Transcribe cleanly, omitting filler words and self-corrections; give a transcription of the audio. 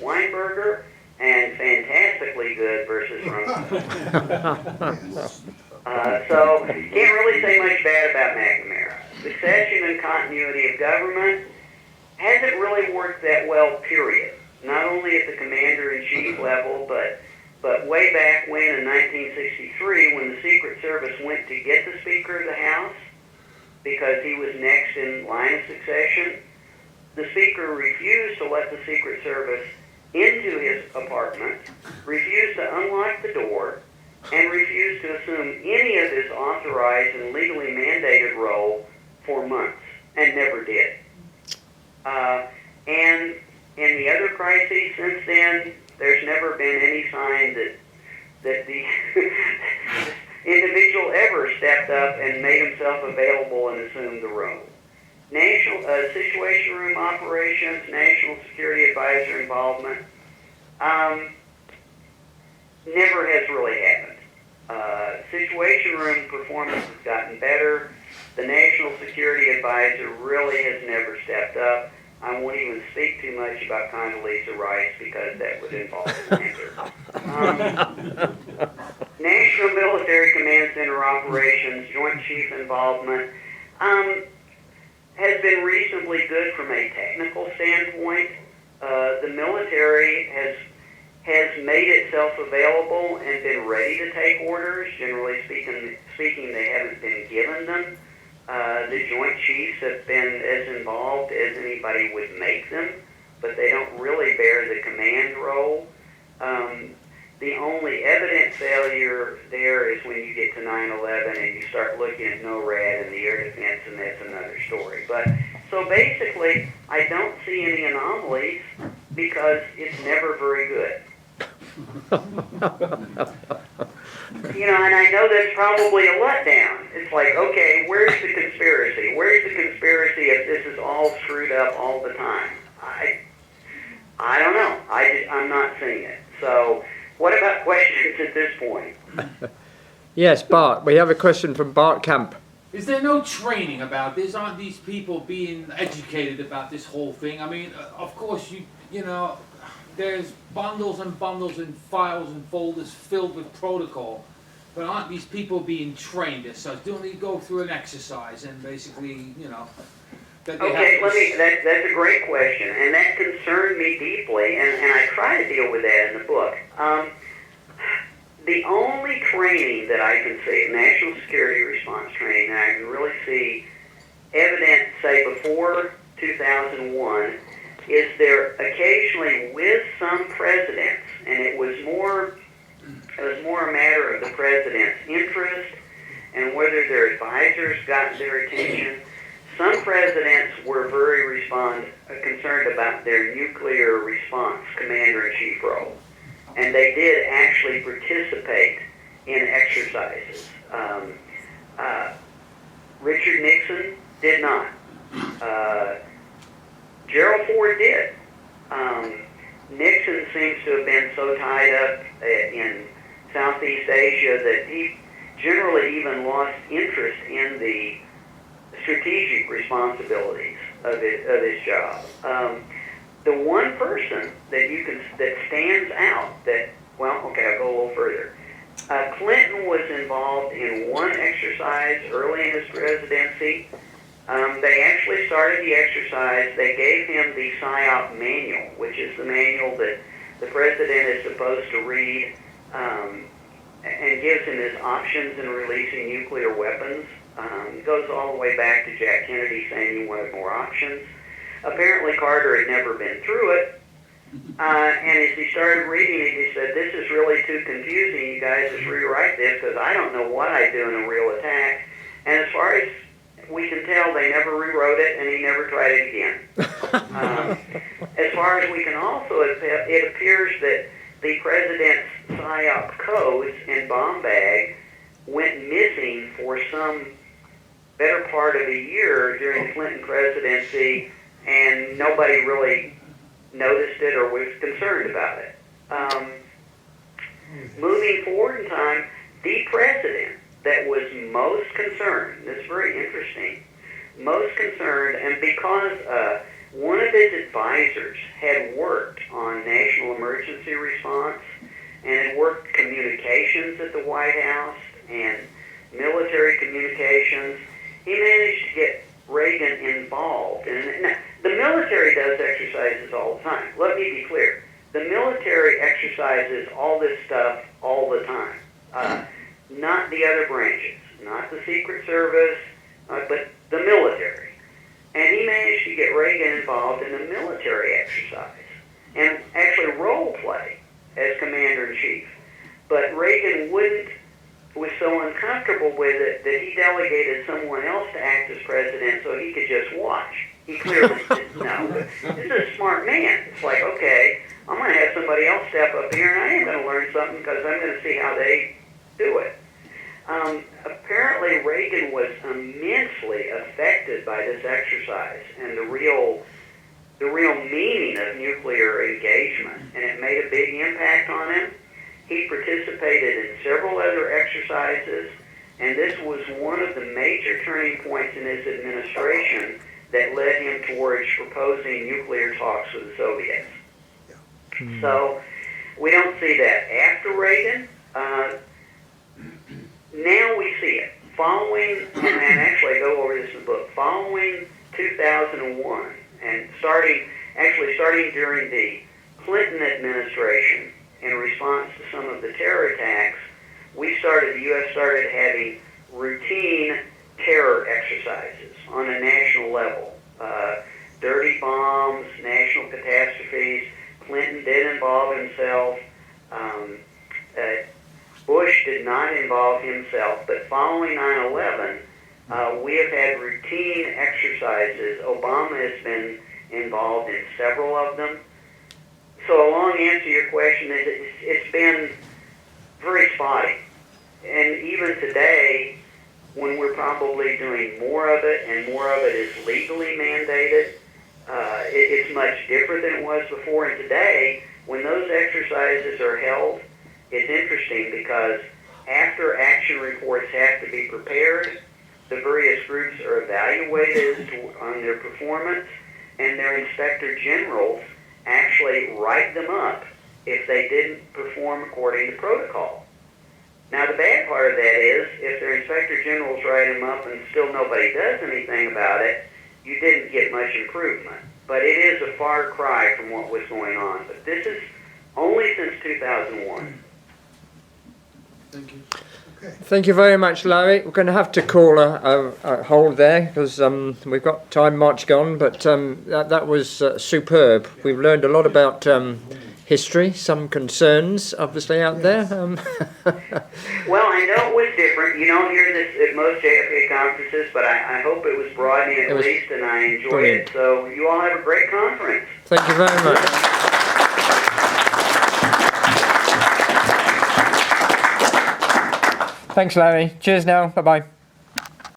Weinberger and fantastically good versus Rumsfeld. So can't really say much bad about McNamara. Succession and continuity of government hasn't really worked that well, period. Not only at the commander-in-chief level, but way back when in 1963, when the Secret Service went to get the Speaker of the House, because he was next in line of succession, the Speaker refused to let the Secret Service into his apartment, refused to unlock the door, and refused to assume any of his authorized and legally mandated role for months, and never did. And in the other crises since then, there's never been any sign that the individual ever stepped up and made himself available and assumed the role. National Situation Room operations, National Security Advisor involvement, never has really happened. Situation Room performance has gotten better. The National Security Advisor really has never stepped up. I won't even speak too much about Condoleezza Rice because that would involve slander. National Military Command Center operations, Joint Chief involvement, has been reasonably good from a technical standpoint. The military has made itself available and been ready to take orders. Generally speaking, they haven't been given them. The Joint Chiefs have been as involved as anybody would make them, but they don't really bear the command role. The only evident failure there is when you get to 9/11 and you start looking at NORAD and the air defense, and that's another story. But so basically, I don't see any anomalies because it's never very good. And I know that's probably a letdown. It's like, okay, where's the conspiracy? Where's the conspiracy if this is all screwed up all the time? I don't know. I'm not seeing it. So what about questions at this point? Yes, Bart. We have a question from Bart Camp. Is there no training about this? Aren't these people being educated about this whole thing? I mean, of course, you know, there's bundles and bundles and files and folders filled with protocol, but aren't these people being trained as such? Don't they go through an exercise and basically, you know, that they that's a great question, and that concerned me deeply, and I try to deal with that in the book. The only training that I can see, national security response training, that I can really see evident, say, before 2001, is there occasionally with some presidents, and it was more a matter of the president's interest and whether their advisors got their attention. Some presidents were very concerned about their nuclear response commander-in-chief role, and they did actually participate in exercises. Richard Nixon did not. Gerald Ford did. Nixon seems to have been so tied up in Southeast Asia that he generally even lost interest in the strategic responsibilities of his job. The one person that stands out I'll go a little further. Clinton was involved in one exercise early in his presidency. They actually started the exercise. They gave him the PSYOP manual, which is the manual that the president is supposed to read, and gives him his options in releasing nuclear weapons. It goes all the way back to Jack Kennedy saying he wanted more options. Apparently Carter had never been through it, and as he started reading it, he said, "This is really too confusing. You guys just rewrite this because I don't know what I do in a real attack." And as far as we can tell, they never rewrote it, and he never tried it again. As far as we can also, it appears that the president's PSYOP codes and bomb bag went missing for some better part of a year during the Clinton presidency, and nobody really noticed it or was concerned about it. Moving forward in time, the president that was most concerned, this is very interesting, most concerned, and because one of his advisors had worked on national emergency response and had worked communications at the White House and military communications. He managed to get Reagan involved. And now, the military does exercises all the time. Let me be clear. The military exercises all this stuff all the time. Not the other branches, not the Secret Service, but the military. And he managed to get Reagan involved in a military exercise and actually role play as commander-in-chief. But Reagan was so uncomfortable with it that he delegated someone else to act as president so he could just watch. He clearly didn't know. This is a smart man. It's like, okay, I'm going to have somebody else step up here and I am going to learn something because I'm going to see how they do it. Apparently Reagan was immensely affected by this exercise and the real meaning of nuclear engagement, and it made a big impact on him. He participated in several other exercises, and this was one of the major turning points in his administration that led him towards proposing nuclear talks with the Soviets. So we don't see that after Reagan. Now we see it. Following, and actually I go over this in the book, following 2001, and starting during the Clinton administration in response to some of the terror attacks, the U.S. started having routine terror exercises on a national level. Dirty bombs, national catastrophes. Clinton did involve himself. Bush did not involve himself, but following 9/11, we have had routine exercises. Obama has been involved in several of them. So a long answer to your question is it's been very spotty. And even today, when we're probably doing more of it and more of it is legally mandated, it's much different than it was before. And today, when those exercises are held, it's interesting because after action reports have to be prepared, the various groups are evaluated on their performance, and their inspector generals actually write them up if they didn't perform according to protocol. Now, the bad part of that is if their inspector generals write them up and still nobody does anything about it, you didn't get much improvement. But it is a far cry from what was going on. But this is only since 2001. Thank you. Okay. Thank you very much, Larry. We're going to have to call a hold there because we've got time marching on, but that was superb. We've learned a lot about history, some concerns obviously out there. Well, I know it was different. You don't hear this at most JFK conferences, but I hope it was broadening at least, and I enjoyed brilliant. it. So you all have a great conference. Thank you very much. Thanks, Larry. Cheers now. Bye-bye.